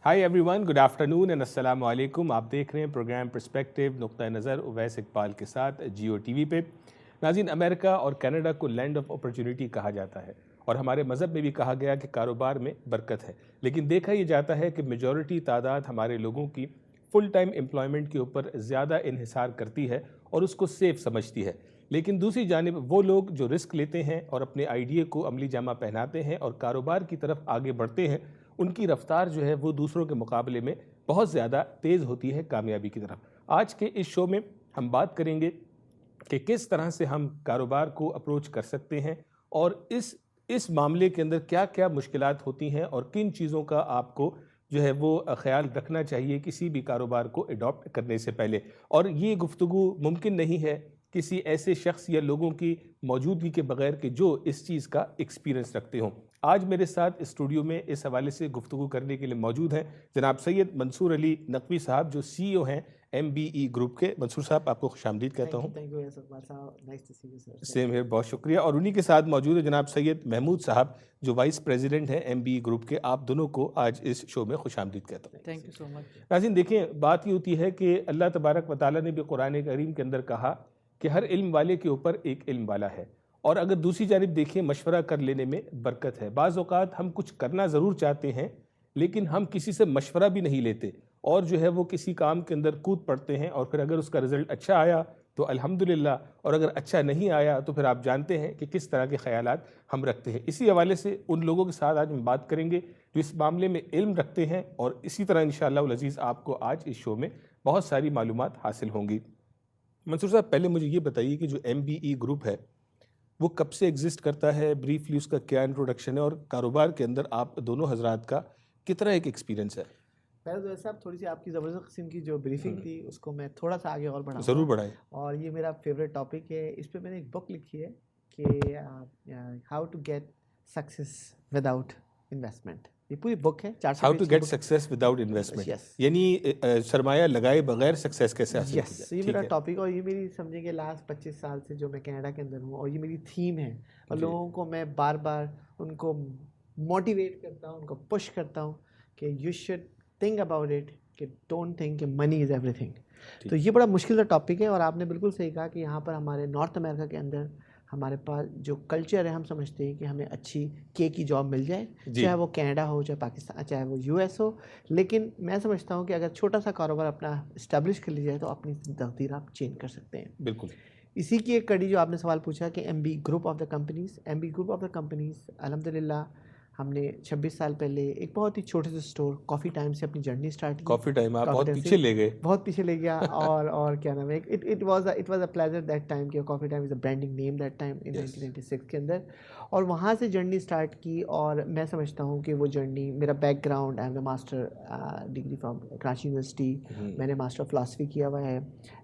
Hi everyone, good afternoon and अस्सलाम वालेकुम। आप देख रहे हैं प्रोग्राम पर्सपेक्टिव नुक्ता नज़र उवैस इकबाल के साथ जियो टीवी पे। नाज़रीन, अमेरिका और कनाडा को लैंड ऑफ अपॉर्चुनिटी कहा जाता है और हमारे मज़हब में भी कहा गया कि कारोबार में बरकत है। लेकिन देखा यह जाता है कि मेजॉरिटी तादाद हमारे लोगों की फुल टाइम एम्प्लॉयमेंट के ऊपर ज़्यादा इन्हिसार करती है और उसको सेफ समझती है। लेकिन दूसरी जानिब वो लोग जो रिस्क लेते हैं और अपने आइडिया को अमली जामा पहनाते हैं और कारोबार की तरफ आगे बढ़ते हैं, उनकी रफ्तार जो है वो दूसरों के मुकाबले में बहुत ज़्यादा तेज़ होती है कामयाबी की तरफ। आज के इस शो में हम बात करेंगे कि किस तरह से हम कारोबार को अप्रोच कर सकते हैं और इस मामले के अंदर क्या क्या मुश्किलात होती हैं और किन चीज़ों का आपको जो है वो ख्याल रखना चाहिए किसी भी कारोबार को अडॉप्ट करने से पहले। और ये गुफ्तगू मुमकिन नहीं है किसी ऐसे शख्स या लोगों की मौजूदगी के बगैर कि जो इस चीज़ का एक्सपीरियंस रखते हों। आज मेरे साथ स्टूडियो में इस हवाले से गुफ्तगू करने के लिए मौजूद हैं जनाब सैयद मंसूर अली नकवी साहब, जो CEO हैं MBE ग्रुप के। मंसूर साहब, आपको खुशामदीद कहता हूँ। सेम है, बहुत शुक्रिया। और उन्हीं के साथ मौजूद है जनाब सैयद महमूद साहब, जो वाइस प्रेसिडेंट हैं MBE ग्रुप के। आप दोनों को आज इस शो में खुशामदीद कहता हूँ। Thank you so much. नाज़रीन, देखें, बात ये होती है कि अल्लाह तबारक व तआला ने भी कुरान करीम के अंदर कहा कि हर इल्म वाले के ऊपर एक इल्म वाला है। और अगर दूसरी जानिब देखें, मशवरा कर लेने में बरकत है। बाज़ औक़ात हम कुछ करना ज़रूर चाहते हैं लेकिन हम किसी से मशवरा भी नहीं लेते और जो है वो किसी काम के अंदर कूद पड़ते हैं और फिर अगर उसका रिज़ल्ट अच्छा आया तो अल्हम्दुलिल्लाह, और अगर अच्छा नहीं आया तो फिर आप जानते हैं कि किस तरह के ख़यालात हम रखते हैं। इसी हवाले से उन लोगों के साथ आज हम बात करेंगे जो इस मामले में इल्म रखते हैं और इसी तरह इंशाअल्लाह उल अज़ीज़ आपको आज इस शो में बहुत सारी मालूमात हासिल होंगी। मंसूर साहब, पहले मुझे ये बताइए कि जो MBE ग्रुप है वो कब से एग्जिस्ट करता है, ब्रीफली उसका क्या इंट्रोडक्शन है और कारोबार के अंदर आप दोनों हजरात का कितना एक एक्सपीरियंस है। पहले तो साहब, थोड़ी सी आपकी ज़बरदस्त किस्म की जो ब्रीफिंग थी उसको मैं थोड़ा सा आगे और बढ़ाऊंगा। ज़रूर बढ़ाएं। और ये मेरा फेवरेट टॉपिक है। इस पे मैंने एक बुक लिखी है कि how to get success without investment. ये पूरी बुक है, 400 हाउ पेज टू की गेट बुक है। सक्सेस विदाउट इन्वेस्टमेंट, यस यानी सरमाया लगाए बगैर सक्सेस कैसे हासिल की यस, जाए। ये ठीक मेरा है। टॉपिक और ये मेरी समझेंगे लास्ट 25 साल से जो मैं कनाडा के अंदर हूँ और ये मेरी थीम है। और जी। लोगों को मैं बार बार उनको मोटिवेट करता हूँ, उनको पुश करता हूँ कि you should think about it, कि डोंट थिंक कि मनी इज़ एवरीथिंग। तो ये बड़ा मुश्किल सा टॉपिक है और आपने बिल्कुल सही कहा कि यहाँ पर हमारे नॉर्थ अमेरिका के अंदर हमारे पास जो कल्चर है, हम समझते हैं कि हमें अच्छी की जॉब मिल जाए, चाहे वो कनाडा हो, चाहे पाकिस्तान, चाहे वो US हो। लेकिन मैं समझता हूँ कि अगर छोटा सा कारोबार अपना इस्टेब्लिश कर लिया जाए तो अपनी तकदीर आप चेंज कर सकते हैं। बिल्कुल। इसी की एक कड़ी जो आपने सवाल पूछा कि MB group of the companies अल्हम्दुलिल्लाह हमने 26 साल पहले एक बहुत ही छोटे से स्टोर कॉफ़ी टाइम से अपनी जर्नी स्टार्ट की। कॉफ़ी टाइम आप बहुत टाइम पीछे ले गए। बहुत पीछे ले गया और क्या नाम है, it was a pleasure that time कि coffee time is a branding name that time in 1996 के अंदर। और वहाँ से जर्नी स्टार्ट की और मैं समझता हूँ कि वो जर्नी, मेरा background, I am the master degree from Karachi university. मैंने मास्टर ऑफ फिलासफी किया हुआ है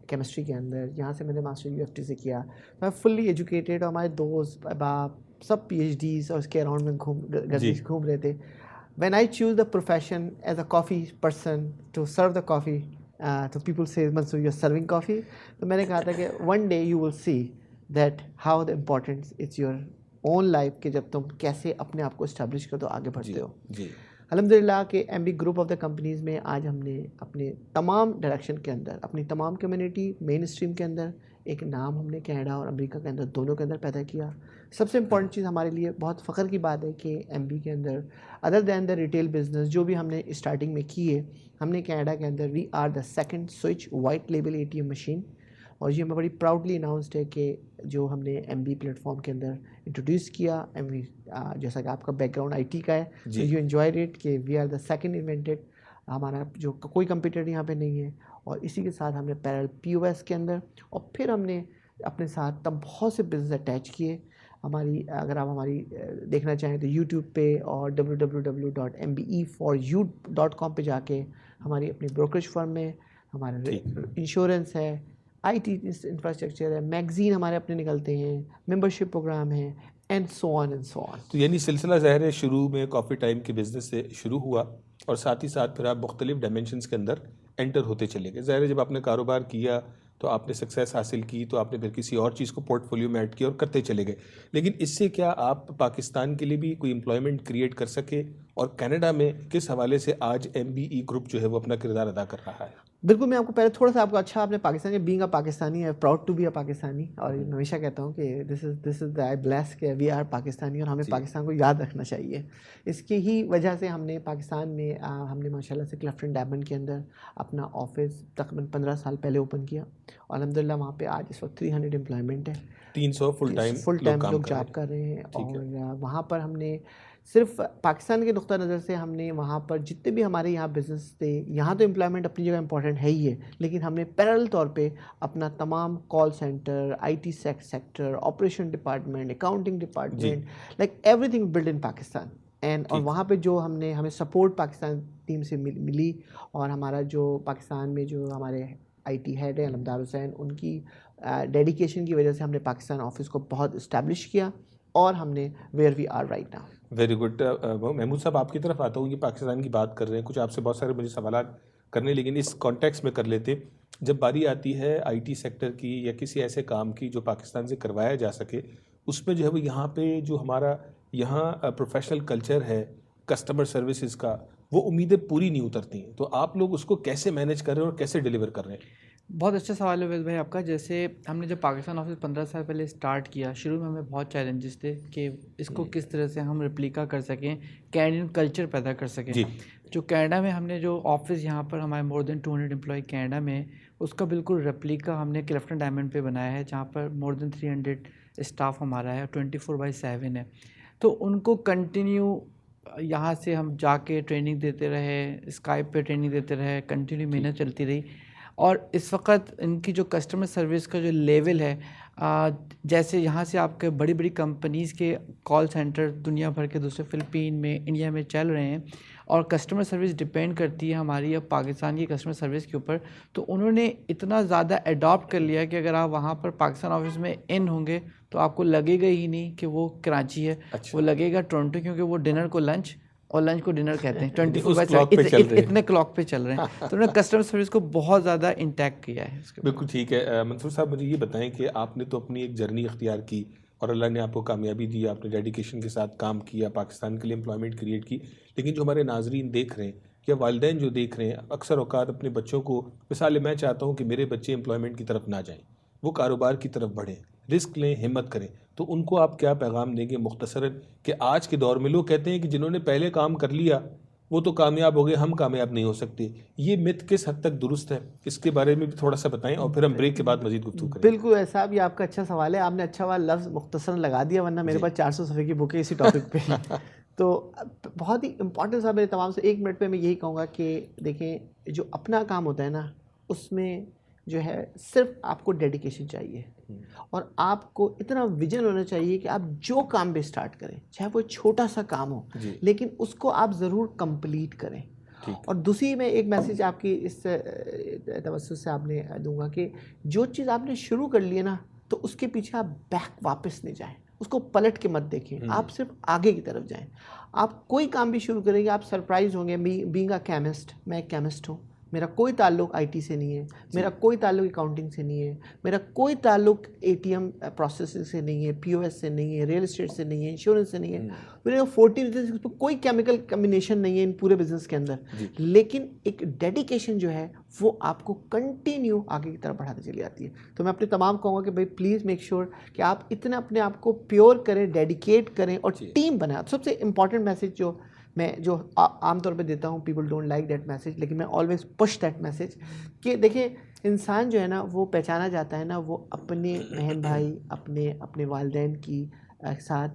केमिस्ट्री के अंदर, यहाँ से मैंने मास्टर UFT से किया। मैं फुल्ली एजुकेटेड और हमारे दोस्त बाप सब PhDs और उसके अराउंड में घूम रहे थे। When I choose the profession as a coffee person to serve the coffee, तो people say Mansoor you're serving coffee, तो मैंने कहा था कि one day you will see that how the importance it's your own life, कि जब तुम कैसे अपने आप को establish कर दो, आगे बढ़ते हो। जी। अल्हम्दुलिल्लाह के MB group of the companies में आज हमने अपने तमाम डायरेक्शन के अंदर, अपनी तमाम कम्युनिटी मेन स्ट्रीम के अंदर एक नाम हमने कनाडा और अमेरिका के अंदर दोनों के अंदर पैदा किया। सबसे इम्पॉर्टेंट चीज़ हमारे लिए बहुत फ़ख्र की बात है कि MB के अंदर other than the retail business जो भी हमने स्टार्टिंग में की है, हमने कनाडा के अंदर we are the second switch white label ATM machine. और ये हमें बड़ी प्राउडली अनाउंसड है कि जो हमने MB प्लेटफॉर्म के अंदर इंट्रोड्यूस किया। MB जैसा कि आपका बैकग्राउंड IT का है, तो यू एंजॉयड इट कि we are the second invented, हमारा जो कोई कंपटीटर यहाँ पे नहीं है। और इसी के साथ हमने पैरेलल POS के अंदर, और फिर हमने अपने साथ तब बहुत से बिजनेस अटैच किए। हमारी, अगर आप हमारी देखना चाहें तो YouTube पे और www.mbeforyou.com पे जाके हमारी अपनी ब्रोकरेज फर्म में हमारे इंश्योरेंस है, IT इंफ्रास्ट्रक्चर है, मैगजीन हमारे अपने निकलते हैं, मेंबरशिप प्रोग्राम है, and so on and so on. तो यानी सिलसिला ज़ाहिर है शुरू में कॉफ़ी टाइम के बिज़नेस से शुरू हुआ और साथ ही साथ फिर आप मुख्तलिफ डायमेंशंस के अंदर एंटर होते चले गए। ज़ाहिर है जब आपने कारोबार किया तो आपने सक्सेस हासिल की, तो आपने फिर किसी और चीज़ को पोर्टफोलियो में ऐड किया और करते चले गए। लेकिन इससे क्या आप पाकिस्तान के लिए भी कोई एम्प्लॉयमेंट क्रिएट कर सके, और कनाडा में किस हवाले से आज MBE ग्रुप जो है वो अपना किरदार अदा कर रहा है? बिल्कुल, मैं आपको पहले थोड़ा सा आपको आपने पाकिस्तान के बीइंग अ पाकिस्तानी है, proud to be a Pakistani, और मैं हमेशा कहता हूँ कि दिस इज़ आई ब्लेस कि वी आर पाकिस्तानी, और हमें पाकिस्तान को याद रखना चाहिए। इसकी ही वजह से हमने पाकिस्तान में हमने माशाल्लाह से क्लिफ्टन डायमंड के अंदर अपना ऑफिस तकरीबन 15 साल पहले ओपन किया, और अल्हम्दुलिल्लाह वहाँ पे आज इस वक्त 300 एम्प्लॉयमेंट है, 300 फुल टाइम लोग जॉब कर रहे हैं। और वहाँ पर हमने सिर्फ पाकिस्तान के नुक्ता नज़र से हमने वहाँ पर जितने भी हमारे यहाँ बिज़नेस थे, यहाँ तो एम्प्लॉयमेंट अपनी जगह इंपॉर्टेंट है ही है, लेकिन हमने पैरेलल तौर पे अपना तमाम call centre, IT sector, operation department, accounting department, like everything build in Pakistan. और वहाँ पे जो हमें सपोर्ट पाकिस्तान टीम से मिली, और हमारा जो पाकिस्तान में जो हमारे IT हेड है अलमदार हुसैन, उनकी डेडिकेशन की वजह से हमने पाकिस्तान ऑफिस को बहुत इस्टेब्लिश किया, और हमने where we are right now. Very good. Mahmood साहब, आपकी तरफ आता हूँ, ये पाकिस्तान की बात कर रहे हैं, कुछ आपसे बहुत सारे मुझे सवाल करने, लेकिन इस कॉन्टेक्स्ट में कर लेते। जब बारी आती है IT सेक्टर की या किसी ऐसे काम की जो पाकिस्तान से करवाया जा सके, उसमें जो है वो यहाँ पे जो हमारा यहाँ प्रोफेशनल कल्चर है कस्टमर सर्विसेज का, वो उम्मीदें पूरी नहीं उतरती हैं, तो आप लोग उसको कैसे मैनेज कर रहे हैं और कैसे डिलीवर कर रहे हैं? बहुत अच्छा सवाल है वेद भाई आपका। जैसे हमने जब पाकिस्तान ऑफिस 15 साल पहले स्टार्ट किया, शुरू में हमें बहुत चैलेंजेस थे कि इसको किस तरह से हम रेप्लिका कर सकें, कैनेडियन कल्चर पैदा कर सकें। जो कनाडा में हमने जो ऑफिस यहाँ पर हमारे मोर देन 200 एम्प्लॉय कनाडा में, उसका बिल्कुल रेप्लिका हमने क्लिफ्टन डायमंड पे बनाया है, जहाँ पर मोर देन 300 स्टाफ हमारा है, 24/7 है। तो उनको कंटिन्यू यहाँ से हम जाके ट्रेनिंग देते रहे, स्काइप पे ट्रेनिंग देते रहे, कंटिन्यू मेहनत चलती रही। और इस वक्त इनकी जो कस्टमर सर्विस का जो लेवल है, जैसे यहाँ से आपके बड़ी बड़ी कंपनीज़ के कॉल सेंटर दुनिया भर के दूसरे फ़िलिपीन में, इंडिया में चल रहे हैं, और कस्टमर सर्विस डिपेंड करती है हमारी अब पाकिस्तान की कस्टमर सर्विस के ऊपर। तो उन्होंने इतना ज़्यादा अडॉप्ट कर लिया कि अगर आप वहाँ पर पाकिस्तान ऑफिस में इन होंगे तो आपको लगेगा ही नहीं कि वो कराची है। वो लगेगा टोरंटो, क्योंकि वो डिनर को लंच और लंच को डिनर कहते हैं, 24/7 इतने क्लॉक पे चल रहे हैं। तो उन्होंने कस्टमर सर्विस को बहुत ज़्यादा इंटैक्ट किया है। बिल्कुल ठीक है। मंसूर साहब, मुझे ये बताएं कि आपने तो अपनी एक जर्नी अख्तियार की और अल्लाह ने आपको कामयाबी दी, आपने डेडिकेशन के साथ काम किया, पाकिस्तान के लिए एम्प्लॉयमेंट क्रिएट की, लेकिन जो हमारे नाजरीन देख रहे हैं या वालिदैन जो देख रहे हैं, अक्सर औकात अपने बच्चों को, मिसाल मैं चाहता हूँ कि मेरे बच्चे एम्प्लॉयमेंट की तरफ ना जाएँ, वो कारोबार की तरफ बढ़ें, रिस्क लें, हिम्मत करें, तो उनको आप क्या पैगाम देंगे मुख्तसरन कि आज के दौर में लोग कहते हैं कि जिन्होंने पहले काम कर लिया वो तो कामयाब हो गए, हम कामयाब नहीं हो सकते, ये मिथ किस हद तक दुरुस्त है, इसके बारे में भी थोड़ा सा बताएं, और फिर हम ब्रेक के बाद मजीद गुफ्तगू करें। बिल्कुल ऐसा, ये आपका अच्छा सवाल है, आपने अच्छा वाला लफ्ज़ मुख्तसरन लगा दिया, वरना मेरे पास 400 सफ़े की बुक है इसी टॉपिक पे। तो बहुत ही इंपॉर्टेंट साहब, मेरे तमाम से 1 मिनट पे मैं यही कहूँगा कि देखें, जो अपना काम होता है ना, उसमें जो है सिर्फ आपको डेडिकेशन चाहिए, और आपको इतना विजन होना चाहिए कि आप जो काम भी स्टार्ट करें, चाहे वो छोटा सा काम हो, लेकिन उसको आप ज़रूर कंप्लीट करें। और दूसरी मैं एक मैसेज आपकी इस तवज्जो से आपने दूंगा कि जो चीज़ आपने शुरू कर ली है ना, तो उसके पीछे आप बैक वापस नहीं जाएं, उसको पलट के मत देखें, आप सिर्फ आगे की तरफ जाएं। आप कोई काम भी शुरू करेंगे, आप सरप्राइज होंगे। बीइंग अ केमिस्ट, मैं एक केमिस्ट हूँ, मेरा कोई ताल्लुक IT से नहीं है, मेरा कोई ताल्लुक अकाउंटिंग से नहीं है, मेरा कोई ताल्लुक ATM प्रोसेसिंग से नहीं है, POS से नहीं है, रियल एस्टेट से नहीं है, इंश्योरेंस से नहीं है, मेरे 40 बिजनेस, कोई केमिकल कम्बिनेशन नहीं है इन पूरे बिजनेस के अंदर, लेकिन एक डेडिकेशन जो है वो आपको कंटिन्यू आगे की तरफ बढ़ाती चली जाती है। तो मैं अपने तमाम कहूँगा कि भाई प्लीज़ मेक श्योर कि आप इतना अपने आप को प्योर करें, डेडिकेट करें और टीम बनाएं। सबसे इंपॉर्टेंट मैसेज जो मैं आमतौर पे देता हूँ, people don't like that message, लेकिन मैं ऑलवेज पुश दैट मैसेज कि देखिए, इंसान जो है ना वो पहचाना जाता है ना वो अपने बहन भाई, अपने वालिदैन की साथ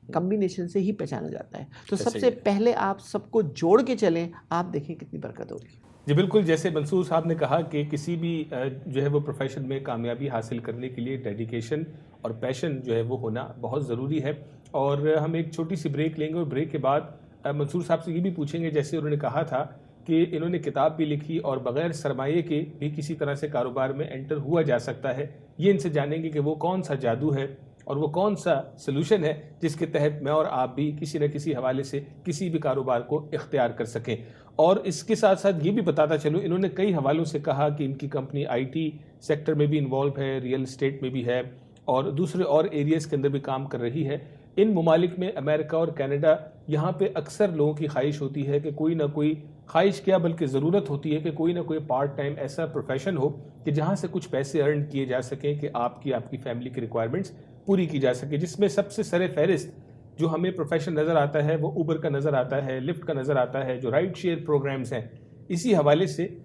कम्बिनेशन से ही पहचाना जाता है। तो सबसे पहले आप सबको जोड़ के चलें, आप देखें कितनी बरकत होगी। जी बिल्कुल, जैसे मंसूर साहब ने कहा कि किसी भी जो है वो प्रोफेशन में कामयाबी हासिल करने के लिए डेडिकेशन और पैशन जो है वो होना बहुत ज़रूरी है। और हम एक छोटी सी ब्रेक लेंगे, और ब्रेक के बाद मंसूर साहब से ये भी पूछेंगे, जैसे उन्होंने कहा था कि इन्होंने किताब भी लिखी और बग़ैर सरमाए के भी किसी तरह से कारोबार में एंटर हुआ जा सकता है, ये इनसे जानेंगे कि वो कौन सा जादू है और वो कौन सा सलूशन है जिसके तहत मैं और आप भी किसी न किसी हवाले से किसी भी कारोबार को इख्तियार कर सकें। और इसके साथ साथ ये भी बताता चलूँ, इन्होंने कई हवालों से कहा कि इनकी कंपनी IT सेक्टर में भी इन्वॉल्व है, रियल इस्टेट में भी है और दूसरे और एरियाज़ के अंदर भी काम कर रही है। इन ममालिक में अमेरिका और कनाडा, यहाँ पे अक्सर लोगों की ख्वाहिश होती है कि कोई ना कोई, ख्वाहिश क्या बल्कि ज़रूरत होती है कि कोई ना कोई पार्ट टाइम ऐसा प्रोफेशन हो कि जहाँ से कुछ पैसे अर्न किए जा सकें कि आपकी फैमिली की रिक्वायरमेंट्स पूरी की जा सके। जिसमें सबसे सरे फहरिस्त जो हमें प्रोफेशन नज़र आता है वो ऊबर का नज़र आता है, लिफ्ट का नज़र आता है, जो राइड शेयर प्रोग्राम्स हैं। इसी हवाले से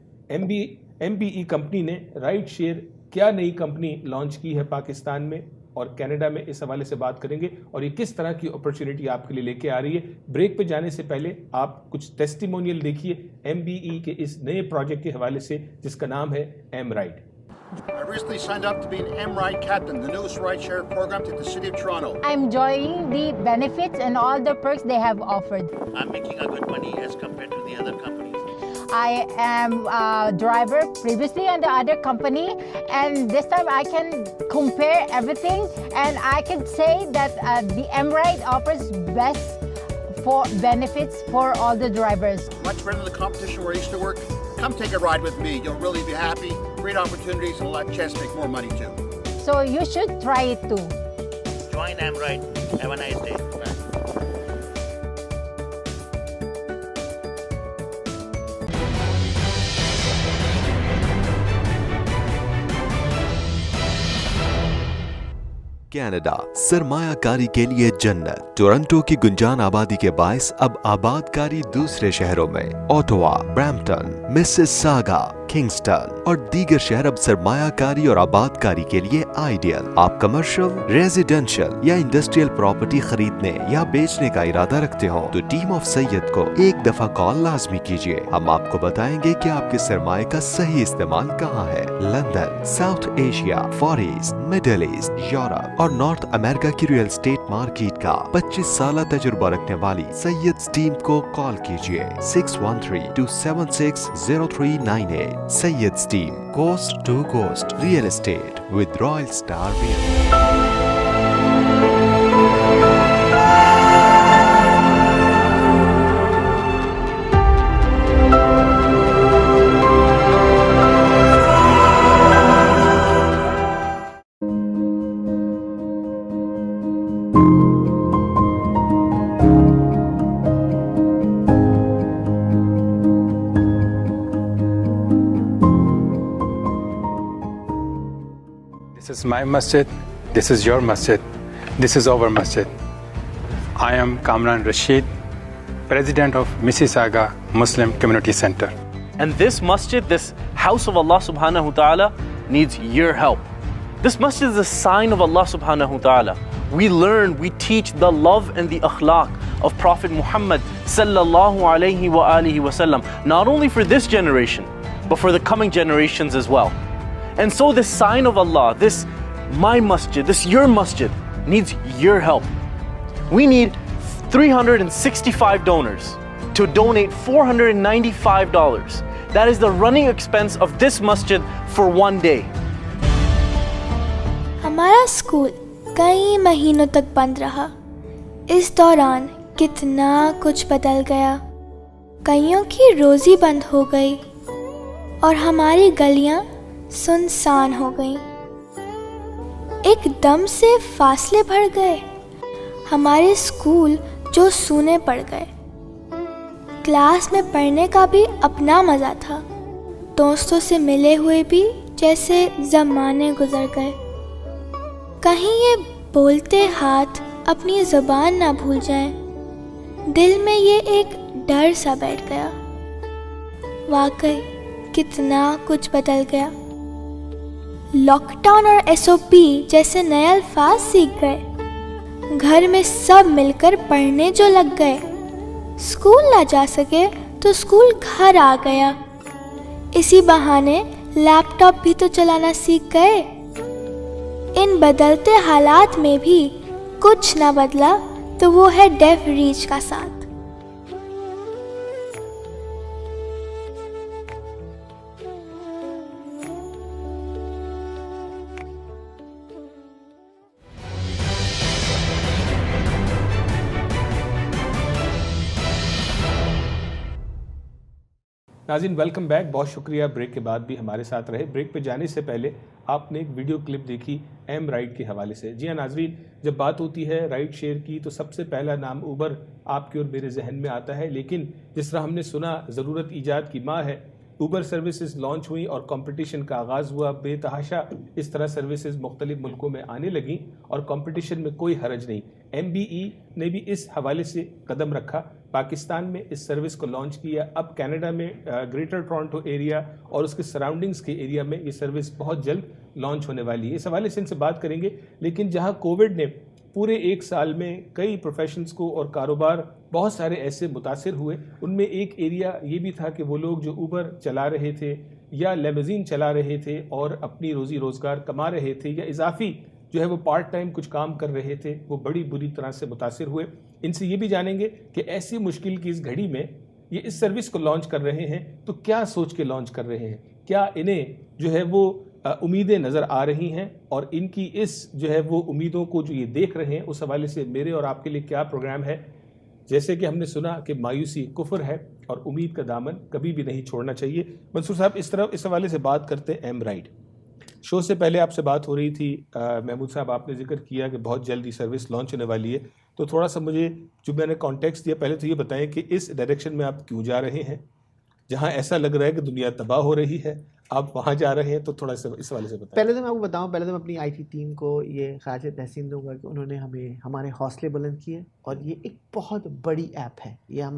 MBE कंपनी ने राइड शेयर क्या नई कंपनी लॉन्च की है पाकिस्तान में और कनाडा में, इस हवाले से बात करेंगे और ये किस तरह की अपॉर्चुनिटी आपके लिए लेके आ रही है। ब्रेक पे जाने से पहले आप कुछ टेस्टिमोनियल देखिए MBE के इस नए प्रोजेक्ट के हवाले से जिसका नाम है M-Ride। I recently signed up to be an M-Ride captain, the newest ride-share program to the city of Toronto. I'm enjoying the benefits and all the perks they have offered. I'm making a good money as compared to the other companies. I am a driver previously on the other company, and this time I can compare everything, and I can say that the M-Ride offers best for benefits for all the drivers. Much better than the competition where I used to work. Come take a ride with me. You'll really be happy. Great opportunities and a lot of chance to make more money too. So you should try it too. Join M-Ride. Have a nice day. Bye. Canada सरमायाकारी के लिए जन्नत। Toronto की गुंजान आबादी के बायस अब आबादकारी दूसरे शहरों में, ओटावा, ब्रैम्पटन, मिसिसागा, किंगस्टन और दीगर शहर अब सरमायाकारी और आबादकारी के लिए आइडियल। आप कमर्शियल, रेजिडेंशियल या इंडस्ट्रियल प्रॉपर्टी खरीदने या बेचने का इरादा रखते हो तो टीम ऑफ सैयद को एक दफा कॉल लाजमी कीजिए। हम आपको बताएंगे कि आपके सरमाए का सही इस्तेमाल कहाँ है। London, south Asia, for east, middle east, Europe और नॉर्थ अमेरिका की रियल एस्टेट मार्केट का 25 साल तजुर्बा रखने वाली सैयद टीम को कॉल कीजिए 613-276-0398। Sayyid's team, coast to coast real estate with Royal Star Real. This is my masjid, this is your masjid, this is our masjid. I am Kamran Rashid, President of Mississauga Muslim Community Center. And this masjid, this house of Allah subhanahu wa ta'ala, needs your help. This masjid is a sign of Allah subhanahu wa ta'ala. We learn, we teach the love and the akhlaq of Prophet Muhammad sallallahu alayhi wa alihi wa sallam, not only for this generation, but for the coming generations as well. And so this sign of Allah, this my masjid, this your masjid, needs your help. We need 365 donors to donate $495. That is the running expense of this masjid for one day. हमारा school कई महीनों तक बंद रहा। इस दौरान कितना कुछ बदल गया। कईयों की रोजी बंद हो गई और हमारी गलियां सुनसान हो गईं। एकदम से फासले बढ़ गए। हमारे स्कूल जो सूने पड़ गए। क्लास में पढ़ने का भी अपना मज़ा था। दोस्तों से मिले हुए भी जैसे ज़माने गुजर गए। कहीं ये बोलते हाथ अपनी ज़ुबान ना भूल जाएं। दिल में ये एक डर सा बैठ गया। वाकई कितना कुछ बदल गया। लॉकडाउन और SOP जैसे नए अल्फाज सीख गए। घर में सब मिलकर पढ़ने जो लग गए। स्कूल ना जा सके तो स्कूल घर आ गया। इसी बहाने लैपटॉप भी तो चलाना सीख गए। इन बदलते हालात में भी कुछ ना बदला तो वो है डेफ रीच का साथ। नाज़रीन वेलकम बैक, बहुत शुक्रिया ब्रेक के बाद भी हमारे साथ रहे। ब्रेक पे जाने से पहले आपने एक वीडियो क्लिप देखी एम राइड के हवाले से। जी हाँ नाज़रीन, जब बात होती है राइड शेयर की तो सबसे पहला नाम ऊबर आपके और मेरे जहन में आता है, लेकिन जिस तरह हमने सुना ज़रूरत ईजाद की माँ है। ऊबर सर्विसेज लॉन्च हुई और कंपटीशन का आगाज़ हुआ। बेतहाशा इस तरह सर्विसेज मुख्तलिफ मुल्कों में आने लगी और कंपटीशन में कोई हरज नहीं। MBE ने भी इस हवाले से कदम रखा, पाकिस्तान में इस सर्विस को लॉन्च किया। अब कनाडा में ग्रेटर टोरंटो एरिया और उसके सराउंडिंग्स के एरिया में ये सर्विस बहुत जल्द लॉन्च होने वाली है। इस हवाले से इनसे बात करेंगे। लेकिन जहाँ कोविड ने पूरे एक साल में कई प्रोफेशंस को और कारोबार बहुत सारे ऐसे मुतासिर हुए, उनमें एक एरिया ये भी था कि वो लोग जो ऊबर चला रहे थे या लेमज़ीन चला रहे थे और अपनी रोज़ी रोज़गार कमा रहे थे या इजाफी जो है वो पार्ट टाइम कुछ काम कर रहे थे, वो बड़ी बुरी तरह से मुतासिर हुए। इनसे ये भी जानेंगे कि ऐसी मुश्किल की इस घड़ी में ये इस सर्विस को लॉन्च कर रहे हैं तो क्या सोच के लॉन्च कर रहे हैं, क्या इन्हें जो है वो उम्मीदें नज़र आ रही हैं और इनकी इस जो है वो उम्मीदों को जो ये देख रहे हैं उस हवाले से मेरे और आपके लिए क्या प्रोग्राम है। जैसे कि हमने सुना कि मायूसी कुफ्र है और उम्मीद का दामन कभी भी नहीं छोड़ना चाहिए। मंसूर साहब, इस हवाले से बात करते हैं एम राइड। शो से पहले आपसे बात हो रही थी, महमूद साहब आपने जिक्र किया कि बहुत जल्दी सर्विस लॉन्च होने वाली है, तो थोड़ा सा मुझे जो मैंने कॉन्टेक्स्ट दिया पहले तो ये बताएं कि इस डायरेक्शन में आप क्यों जा रहे हैं, जहां ऐसा लग रहा है कि दुनिया तबाह हो रही है आप वहां जा रहे हैं, तो थोड़ा सा इस वाले से बताएं। पहले तो मैं आपको बताऊं, पहले तो मैं अपनी IT टीम को ये ख़ास तहसीन दूंगा कि उन्होंने हमारे हौसले बुलंद किए और ये एक बहुत बड़ी ऐप है। ये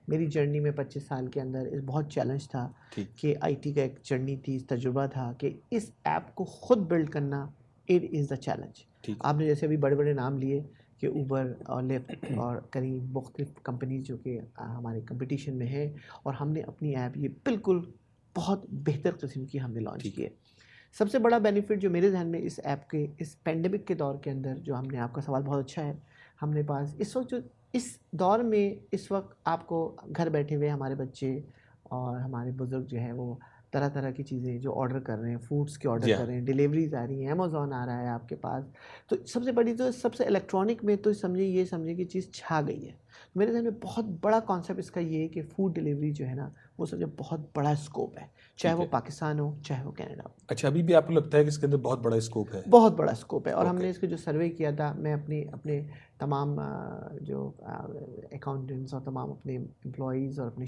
मेरी जर्नी में 25 साल के अंदर इस बहुत चैलेंज था कि IT का एक जर्नी थी, तजुर्बा था कि इस ऐप को ख़ुद बिल्ड करना, इट इज़ द चैलेंज। आपने जैसे अभी बड़े बड़े नाम लिए कि ऊबर और लिफ्ट और करीब मुख्तलिफ कंपनीज जो कि हमारे कंपटीशन में है, और हमने अपनी ऐप ये बिल्कुल बहुत बेहतर किस्म की हमने लॉन्च की है। सबसे बड़ा बेनिफिट जो मेरे जहन में इस ऐप के इस पेंडेमिक के दौर के अंदर जो हमने, आपका सवाल बहुत अच्छा है, हमने पास इस वक्त जो इस दौर में इस वक्त आपको घर बैठे हुए हमारे बच्चे और हमारे बुज़ुर्ग जो हैं वो तरह तरह की चीज़ें जो ऑर्डर कर रहे हैं, फूड्स के ऑर्डर कर रहे हैं, डिलीवरीज आ रही हैं, अमेज़ॉन आ रहा है आपके पास। तो सबसे बड़ी तो सबसे इलेक्ट्रॉनिक में तो समझिए कि चीज़ छा गई है। मेरे ध्यान में बहुत बड़ा कॉन्सेप्ट इसका ये है कि फ़ूड डिलीवरी जो है ना वो समझो बहुत बड़ा स्कोप है, चाहे वो पाकिस्तान हो चाहे वो कनाडा हो। अच्छा, अभी भी आपको लगता है कि इसके अंदर बहुत बड़ा स्कोप है? बहुत बड़ा स्कोप है। और हमने इसके जो सर्वे किया था, मैं अपने तमाम जो अकाउंटेंट्स और तमाम अपने एम्प्लॉयज़ और अपने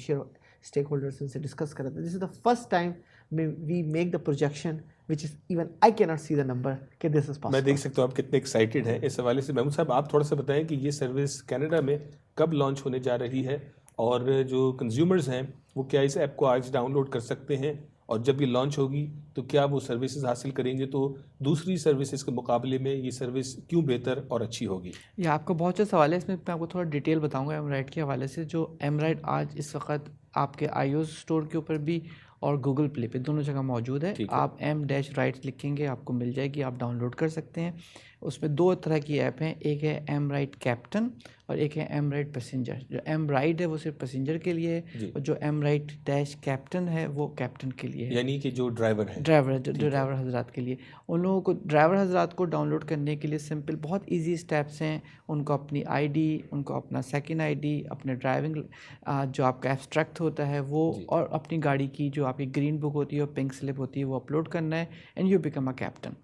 स्टेक होल्डर्स से डिस्कस कर रहे थे। This is the first time we make the projection which is even I can not see the number कि दिस इज़ पॉसिबल। मैं देख सकता हूँ आप कितने एक्साइटेड हैं इस हवाले से। महमूद साहब, आप थोड़ा सा बताएं कि ये सर्विस कनाडा में कब लॉन्च होने जा रही है और जो कंज्यूमर्स हैं वो क्या इस ऐप को आज डाउनलोड कर सकते हैं, और जब ये लॉन्च होगी तो क्या वो सर्विसेज हासिल करेंगे, तो दूसरी सर्विसेज के मुकाबले में ये सर्विस क्यों बेहतर और अच्छी होगी? ये आपका बहुत अच्छा सवाल है, इसमें मैं आपको थोड़ा डिटेल बताऊंगा एम राइड के हवाले से। जो एम राइड आज इस वक्त आपके iOS स्टोर के ऊपर भी और गूगल प्ले पे दोनों जगह मौजूद है। आप M-राइड लिखेंगे आपको मिल जाएगी, आप डाउनलोड कर सकते हैं। उसमें दो तरह की ऐप हैं, एक है एम राइड कैप्टन और एक है एम राइड पैसेंजर। जो एम राइड है वो सिर्फ पैसेंजर के लिए है और जो एम राइड डैश कैप्टन है वो कैप्टन के लिए है, यानी कि जो ड्राइवर ड्राइवर हजरात के लिए। उन लोगों को ड्राइवर हजरात को डाउनलोड करने के लिए सिंपल बहुत इजी स्टेप्स हैं। उनको अपनी ID, उनको अपना सेकंड ID, अपने ड्राइविंग जो आपका एब्स्ट्रैक्ट होता है वो, और अपनी गाड़ी की जो आपकी ग्रीन बुक होती है और पिंक स्लिप होती है वो अपलोड करना है and you become a captain.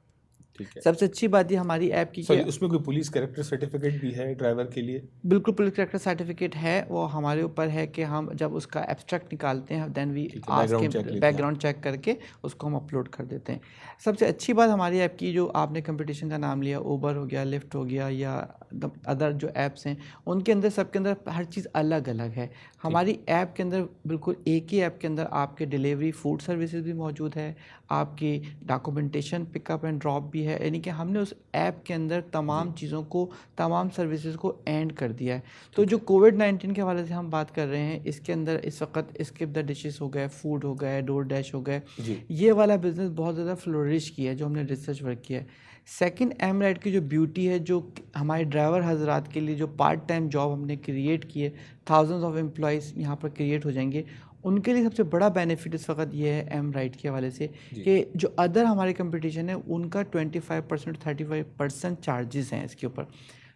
सबसे अच्छी बात ये हमारी ऐप की उसमें कोई पुलिस कैरेक्टर सर्टिफिकेट भी है ड्राइवर के लिए? बिल्कुल, पुलिस कैरेक्टर सर्टिफिकेट है। वो हमारे ऊपर है कि हम जब उसका एब्स्ट्रैक्ट निकालते हैं देन वी बैकग्राउंड चेक करके उसको हम अपलोड कर देते हैं। सबसे अच्छी बात हमारी ऐप की, जो आपने कंपटीशन का नाम लिया, ऊबर हो गया, लिफ्ट हो गया या अदर जो ऐप्स हैं, उनके अंदर सबके अंदर हर चीज़ अलग अलग है। हमारी ऐप के अंदर बिल्कुल एक ही ऐप के अंदर आपके डिलीवरी फूड सर्विसेज भी मौजूद है, आपकी डॉक्यूमेंटेशन पिकअप एंड ड्रॉप भी है, यानी कि हमने उस ऐप के अंदर तमाम चीज़ों को, तमाम सर्विसेज को एंड कर दिया है। तो जो कोविड-19 के हवाले से हम बात कर रहे हैं, इसके अंदर इस वक्त स्किप द डिशेस हो गए, फूड हो गए, डोर डैश हो गए, ये वाला बिज़नेस बहुत ज़्यादा फ्लोरिश किया है, जो हमने रिसर्च वर्क किया है। सेकंड, एम राइड की जो ब्यूटी है, जो हमारे ड्राइवर हजरात के लिए जो पार्ट टाइम जॉब हमने क्रिएट की है, थाउजेंड्स ऑफ एम्प्लॉयज़ यहाँ पर क्रिएट हो जाएंगे, उनके लिए सबसे बड़ा बेनिफिट इस वक्त ये है एम राइड के हवाले से कि जो अदर हमारे कंपटीशन है उनका 25% 35% चार्जेस हैं इसके ऊपर।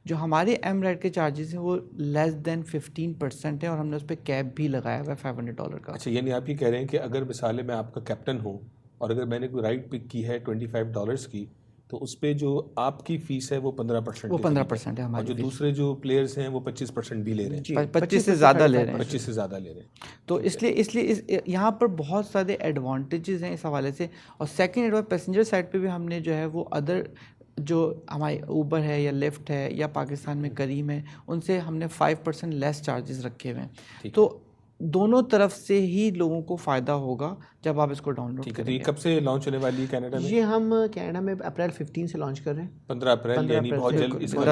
जो हमारे एमराइड के चार्जेस हैं वो लेस देन 15% है, और हमने उस पर कैप भी लगाया हुआ है $500 का। अच्छा, यानी आप ये कह रहे हैं कि अगर मिसाल में आपका कैप्टन हूँ और अगर मैंने कोई राइड पिक की है $25 की, तो उस पे जो आपकी फीस है वो 15% वो 15% है हमारी, और जो दूसरे जो प्लेयर्स हैं वो 25% भी ले रहे हैं, 25 से ज़्यादा ले रहे हैं, 25 से ज़्यादा ले रहे हैं। तो इसलिए यहाँ पर बहुत सारे एडवांटेजेस हैं इस हवाले से। और सेकंड एडवांटेज पैसेंजर साइड पे भी हमने जो है वो अदर जो हमारी ऊबर है या लिफ्ट है या पाकिस्तान में करीम है, उनसे हमने 5% लेस चार्जेस रखे हुए हैं। तो दोनों तरफ से ही लोगों को फ़ायदा होगा जब आप इसको डाउनलोड करेंगे। तो ये कब से लॉन्च होने वाली है कनाडा में? ये हम कनाडा में अप्रैल 15 से लॉन्च कर रहे हैं। 15 अप्रैल, यानी बहुत जल्द इसका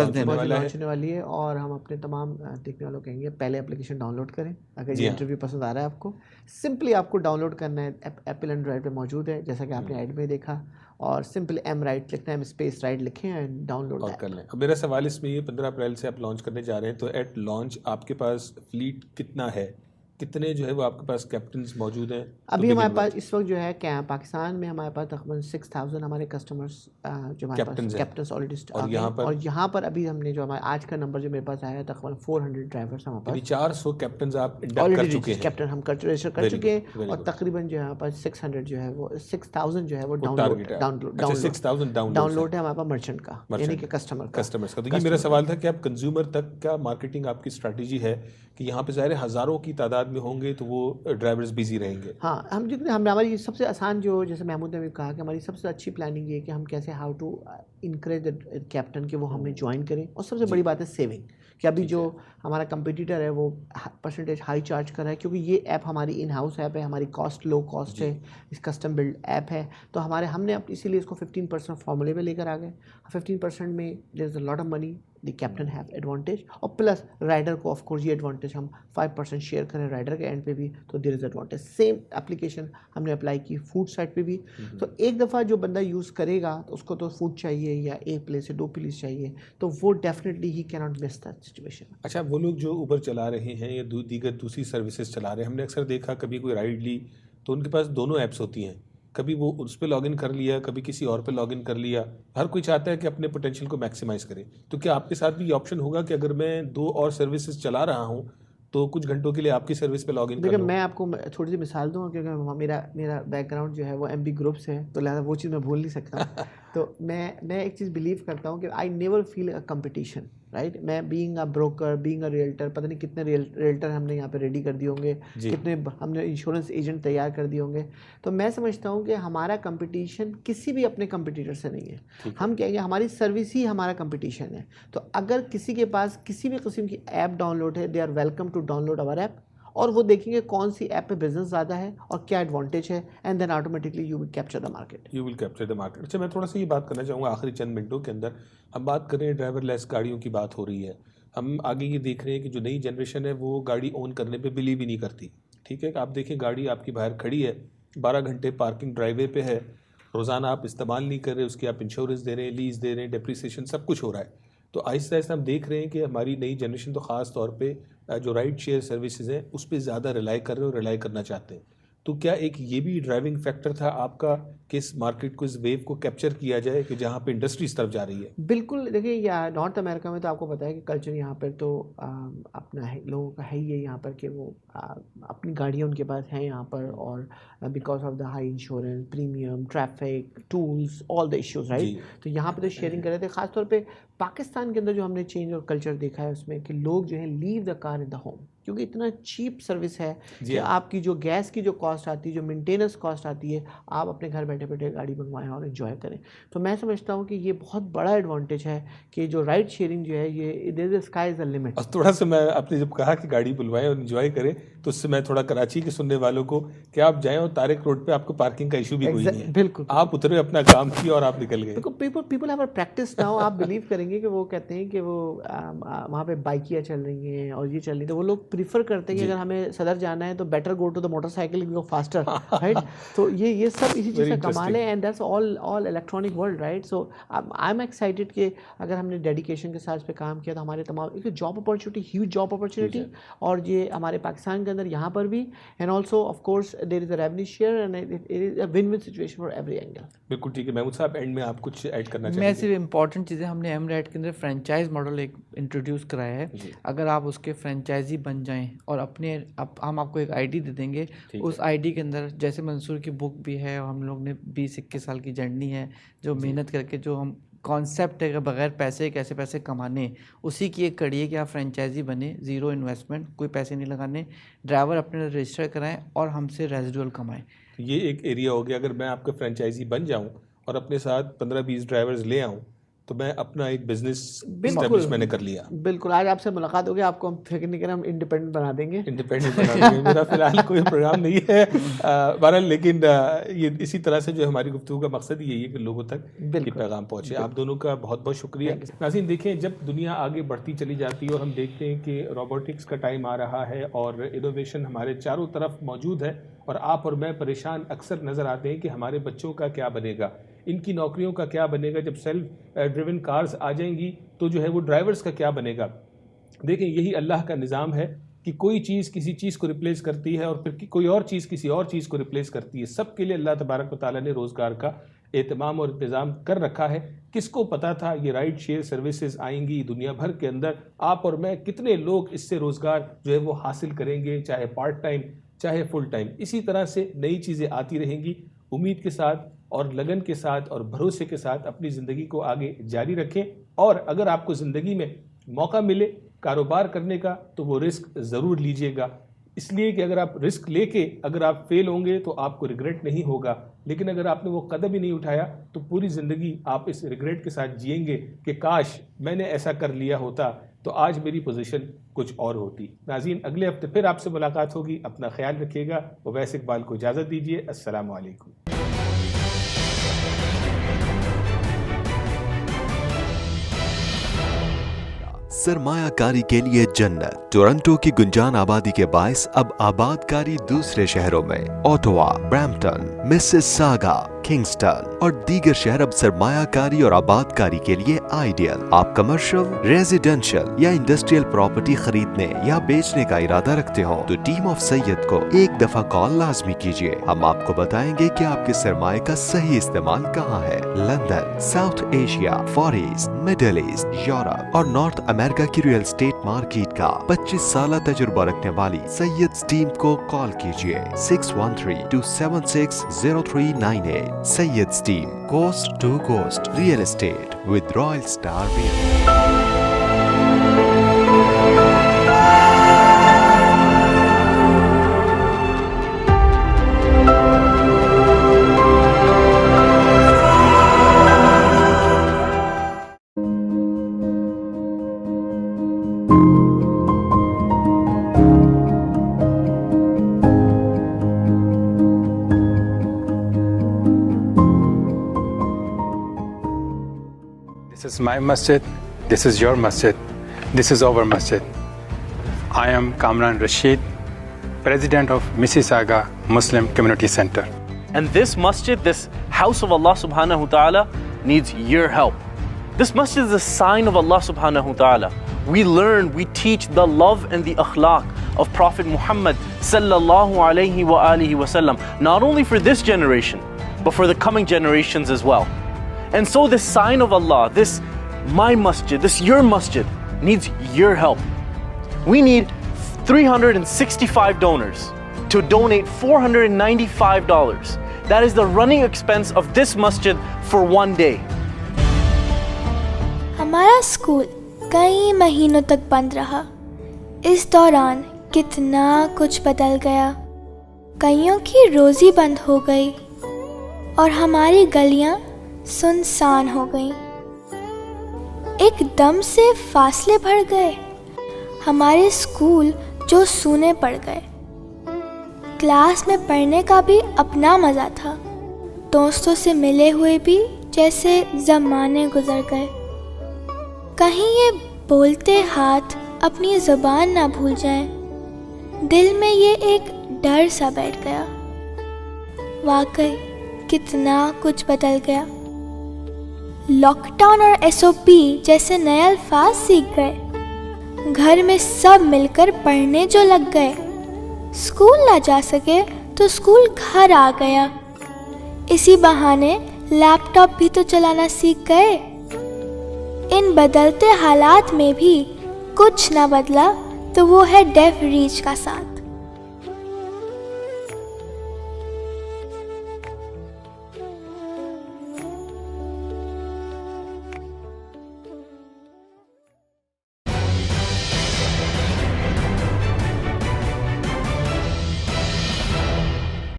लॉन्च होने वाली है। और हम अपने तमाम देखने वालों को कहेंगे पहले एप्लीकेशन डाउनलोड करें। अगर ये इंटरव्यू पसंद आ रहा है आपको, सिंपली आपको डाउनलोड करना है, एप्पल एंड्रॉइड पे मौजूद है जैसा कि आपने ऐड में देखा, और सिंपल एम राइट लिखना है, स्पेस राइट लिखें एंड डाउनलोड कर लें। अब मेरा सवाल इसमें ये 15 अप्रैल से आप लॉन्च करने जा रहे हैं, तो एट लॉन्च आपके पास फ्लीट कितना है, कितने जो है वो आपके पास कैप्टन्स मौजूद हैं? अभी हमारे पास इस वक्त जो है क्या पाकिस्तान में हमारे पास तकरीबन 6000 हमारे कस्टमर्स जो हमारे पास कैप्टन्स ऑलरेडी, और यहाँ पर अभी हमने जो हमारे आज का नंबर जो मेरे पास आया है तकरीबन 400 ड्राइवर्स हमारे पास, 400 कैप्टन्स आप कर चुके हैं, कैप्टन हम रजिस्टर कर चुके हैं, और तकरीबन जो है हमारे पास 600 जो है वो 6000 जो है वो डाउनलोड है हमारे पास मर्चेंट का, यानी कि कस्टमर्स का। तो ये मेरा सवाल था कि आप कंज्यूमर तक क्या मार्केटिंग आपकी स्ट्रैटेजी है कि यहाँ पे ज़ाहिर हज़ारों की तादाद में होंगे तो वो ड्राइवर्स बिजी रहेंगे? हाँ, हम जितने हमारी सबसे आसान जो, जैसे महमूद ने भी कहा कि हमारी सबसे अच्छी प्लानिंग ये है कि हम कैसे how to encourage the captain कि वो हमें ज्वाइन करें। और सबसे बड़ी बात है सेविंग, कि अभी जो हमारा कंपटीटर है वो परसेंटेज हाई चार्ज कर रहा है, क्योंकि ये ऐप हमारी इन हाउस ऐप है, हमारी कॉस्ट लो कॉस्ट है, इस कस्टम बिल्ड ऐप है, तो हमने इसीलिए इसको 15% फॉर्मूले में लेकर आ गए। 15% में there is a lot of money, the captain have advantage, और प्लस राइडर को ऑफ कोर्स ये एडवांटेज, हम 5% शेयर करें राइडर के एंड पे भी, तो there is advantage. Same application हमने अप्लाई की फूड साइड पे भी। तो एक दफ़ा जो बंदा यूज़ करेगा तो उसको तो फूड चाहिए या एक प्लेस से 2 प्लेस चाहिए, तो वो definitely he can not miss that situation. अच्छा, वो लोग जो उबर चला रहे हैं या दीगर दूसरी सर्विसेज चला रहे हैं, हमने अक्सर देखा कभी कोई राइड ली तो उनके पास दोनों ऐप्स होती हैं, कभी वो उस पर लॉगिन कर लिया, कभी किसी और पे लॉगिन कर लिया। हर कोई चाहता है कि अपने पोटेंशियल को मैक्सिमाइज़ करे। तो क्या आपके साथ भी ये ऑप्शन होगा कि अगर मैं 2 और सर्विसेज चला रहा हूँ तो कुछ घंटों के लिए आपकी सर्विस पे लॉगिन देखिए, मैं आपको थोड़ी सी मिसाल दूँ, क्योंकि मेरा बैकग्राउंड जो है वो MB ग्रुप से है, तो लिहाजा वो चीज़ मैं भूल नहीं सकता। तो मैं एक चीज़ बिलीव करता हूँ कि I never feel a competition, right. मैं being a broker, being a realtor, पता नहीं कितने रियल्टर हमने यहाँ पे रेडी कर दिए होंगे, कितने हमने इंश्योरेंस एजेंट तैयार कर दिए होंगे। तो मैं समझता हूँ कि हमारा कंपटीशन किसी भी अपने कंपटीटर से नहीं है। हम कहेंगे हमारी सर्विस ही हमारा कंपटीशन है। तो अगर किसी के पास किसी भी किस्म की ऐप डाउनलोड है, they are welcome to download our app, और वो देखेंगे कौन सी ऐप पे बिजनेस ज़्यादा है और क्या एडवांटेज है, and then automatically you will capture the market. अच्छा, मैं थोड़ा सा ये बात करना चाहूँगा आखिरी चंद मिनटों के अंदर। हम बात कर रहे हैं ड्राइवरलेस गाड़ियों की बात हो रही है, हम आगे ये देख रहे हैं कि जो नई जनरेशन है वो गाड़ी ओन करने पे बिलीव ही नहीं करती। ठीक है, आप देखिए गाड़ी आपकी बाहर खड़ी है, 12 घंटे पार्किंग ड्राइवे पे है, रोज़ाना आप इस्तेमाल नहीं कर रहे, उसकी आप इंश्योरेंस दे रहे हैं, लीज दे रहे हैं, डेप्रिसिएशन सब कुछ हो रहा है। तो आहिस्ता आहिस्ता हम देख रहे हैं कि हमारी नई जनरेशन तो ख़ास तौर पे जो राइड शेयर सर्विसेज हैं उस पर ज़्यादा रिलाई कर रहे हैं और रिलाई करना चाहते हैं। तो क्या एक ये भी ड्राइविंग फैक्टर था आपका कि इस मार्केट को, इस वेव को कैप्चर किया जाए कि जहाँ पे इंडस्ट्री इस तरफ जा रही है? बिल्कुल, देखिए या नॉर्थ अमेरिका में तो आपको पता है कि कल्चर यहाँ पर तो अपना है, लोगों का है ही है यहाँ पर कि वो अपनी गाड़ियाँ उनके पास हैं यहाँ पर, और because of the high insurance, premium, traffic, tools, all the issues, right. तो यहाँ पर तो शेयरिंग कर रहे थे। ख़ासतौर पर पाकिस्तान के अंदर जो हमने चेंज और कल्चर देखा है उसमें कि लोग जो है leave the car in the home, क्योंकि इतना चीप सर्विस है कि आपकी जो गैस की जो कॉस्ट आती है, जो मेंटेनेंस कॉस्ट आती है, आप अपने घर बैठे बैठे गाड़ी मंगवाएं और एंजॉय करें। तो मैं समझता हूँ कि ये बहुत बड़ा एडवांटेज है कि जो राइड शेयरिंग जो है ये there is sky is the limit. और थोड़ा सा मैं आपने जब कहा कि गाड़ी बुलवाएं और एंजॉय करें, तो उससे मैं थोड़ा कराची के सुनने वालों को कि आप जाएं और तारिक रोड पे आपको पार्किंग का इशू भी कोई नहीं है, बिल्कुल आप उतरे, अपना काम किया और आप निकल गए। People have a practice now. आप बिलीव करेंगे कि वो कहते हैं कि वो वहाँ पे बाइकियाँ चल रही हैं और ये चल रही, तो वो लोग प्रीफर करते हैं कि अगर हमें सदर जाना है तो better go to the motorcycle go faster, right. तो ये सब इसी चीज़ का कमाल है, and that's all electronic world, right. So I am excited कि अगर हमने डेडिकेशन के साथ इस पे काम किया तो हमारे तमाम एक job opportunity, huge job opportunity, और ये हमारे पाकिस्तान के अंदर यहाँ पर भी, and also of course there is a revenue share and it is a win win situation for every angle. बिल्कुल ठीक है। महमूद साहब, एंड में आप कुछ ऐड करना चाहेंगे? मैं सिर्फ इंपॉर्टेंट चीज़ें, हमने एमराइट के अंदर फ्रेंचाइज मॉडल एक इंट्रोड्यूस कराया है। अगर आप उसके फ्रेंचाइजी बन जाएं और अपने हम आपको एक आईडी दे देंगे, उस आईडी के अंदर जैसे मंसूर की बुक भी है, और हम लोग ने 20-21 साल की जर्नी है जो मेहनत करके जो हम कॉन्सेप्ट है कि बगैर पैसे कैसे पैसे कमाने, उसी की एक कड़ी है कि आप फ्रेंचाइजी बने, ज़ीरो इन्वेस्टमेंट, कोई पैसे नहीं लगाने, ड्राइवर अपने रजिस्टर कराएं और हमसे रेजिडुअल कमाएं। ये एक एरिया हो गया। अगर मैं आपका फ्रेंचाइजी बन जाऊं और अपने साथ 15-20 ड्राइवर्स ले आऊं तो मैं अपना एक बिजनेस एस्टैब्लिश मैंने कर लिया। बिल्कुल, आज आपसे मुलाकात होगी, आपको हम फिक्र नहीं करें, हम इंडिपेंडेंट बना देंगे। मेरा फिलहाल कोई प्रोग्राम नहीं है बहरहाल, लेकिन ये इसी तरह से जो हमारी गुफ्तगू का मकसद यही है कि लोगों तक ये पैगाम पहुँचे। आप दोनों का बहुत बहुत शुक्रिया। नाज़रीन, देखें, जब दुनिया आगे बढ़ती चली जाती है और हम देखते हैं कि रोबोटिक्स का टाइम आ रहा है और इनोवेशन हमारे चारों तरफ मौजूद है, और आप और मैं परेशान अक्सर नज़र आते हैं कि हमारे बच्चों का क्या बनेगा, इनकी नौकरियों का क्या बनेगा, जब सेल्फ ड्रिवन कार्स आ जाएंगी तो जो है वो ड्राइवर्स का क्या बनेगा। देखें, यही अल्लाह का निज़ाम है कि कोई चीज़ किसी चीज़ को रिप्लेस करती है और फिर कोई और चीज़ किसी और चीज़ को रिप्लेस करती है। सब के लिए अल्लाह तबारक व तआला ने रोज़गार का एहतमाम और इंतज़ाम कर रखा है। किसको पता था ये राइड शेयर सर्विसेज आएंगी दुनिया भर के अंदर। आप और मैं कितने लोग इससे रोज़गार जो है वो हासिल करेंगे, चाहे पार्ट टाइम चाहे फुल टाइम। इसी तरह से नई चीज़ें आती रहेंगी। उम्मीद के साथ और लगन के साथ और भरोसे के साथ अपनी ज़िंदगी को आगे जारी रखें, और अगर आपको ज़िंदगी में मौका मिले कारोबार करने का तो वो रिस्क ज़रूर लीजिएगा, इसलिए कि अगर आप रिस्क लेके अगर आप फेल होंगे तो आपको रिग्रेट नहीं होगा, लेकिन अगर आपने वो कदम ही नहीं उठाया तो पूरी ज़िंदगी आप इस रिग्रेट के साथ जिएंगे कि काश मैंने ऐसा कर लिया होता तो आज मेरी पोजीशन कुछ और होती। नाज़रीन, अगले हफ्ते फिर आपसे मुलाकात होगी। अपना ख्याल रखिएगा। उवैस इकबाल को इजाज़त दीजिए। अस्सलामु अलैकुम। सरमायाकारी के लिए जन्नत। टोरंटो की गुंजान आबादी के बायस अब आबादकारी दूसरे शहरों में। ओटावा, ब्रैम्पटन, मिसिसागा, किंगस्टन और दीगर शहर अब सरमायाकारी और आबादकारी के लिए आइडियल। आप कमर्शियल, रेजिडेंशियल या इंडस्ट्रियल प्रॉपर्टी खरीदने या बेचने का इरादा रखते हो तो टीम ऑफ सैयद को एक दफा कॉल लाजमी कीजिए। हम आपको बताएंगे कि आपके सरमाए का सही इस्तेमाल कहाँ है। London, south Asia, for east, middle east, Europe और नॉर्थ अमेरिका की रियल एस्टेट मार्केट का 25 साल तजुर्बा रखने वाली सैयद टीम को कॉल कीजिए 613-276-0398। Sayyid's team, coast to coast real estate with Royal Star Realty. This is my masjid, this is your masjid, this is our masjid. I am Kamran Rashid, President of Mississauga Muslim Community Center. And this masjid, this house of Allah subhanahu wa ta'ala, needs your help. This masjid is a sign of Allah subhanahu wa ta'ala. We learn, we teach the love and the akhlaq of Prophet Muhammad sallallahu alayhi wa alihi wa sallam, not only for this generation, but for the coming generations as well. And so this sign of Allah, this my masjid, this your masjid, needs your help. We need 365 donors to donate $495. That is the running expense of this masjid for one day. हमारा school कई महीनों तक बंद रहा। इस दौरान कितना कुछ बदल गया। कईयों की रोजी बंद हो गई और हमारी गलियां सुनसान हो गईं। एकदम से फासले बढ़ गए। हमारे स्कूल जो सूने पड़ गए। क्लास में पढ़ने का भी अपना मज़ा था। दोस्तों से मिले हुए भी जैसे ज़माने गुजर गए। कहीं ये बोलते हाथ अपनी ज़ुबान ना भूल जाएं। दिल में ये एक डर सा बैठ गया। वाकई कितना कुछ बदल गया। लॉकडाउन और SOP जैसे नए अल्फाज सीख गए। घर में सब मिलकर पढ़ने जो लग गए। स्कूल ना जा सके तो स्कूल घर आ गया। इसी बहाने लैपटॉप भी तो चलाना सीख गए। इन बदलते हालात में भी कुछ ना बदला तो वो है डेफ रीच का साथ।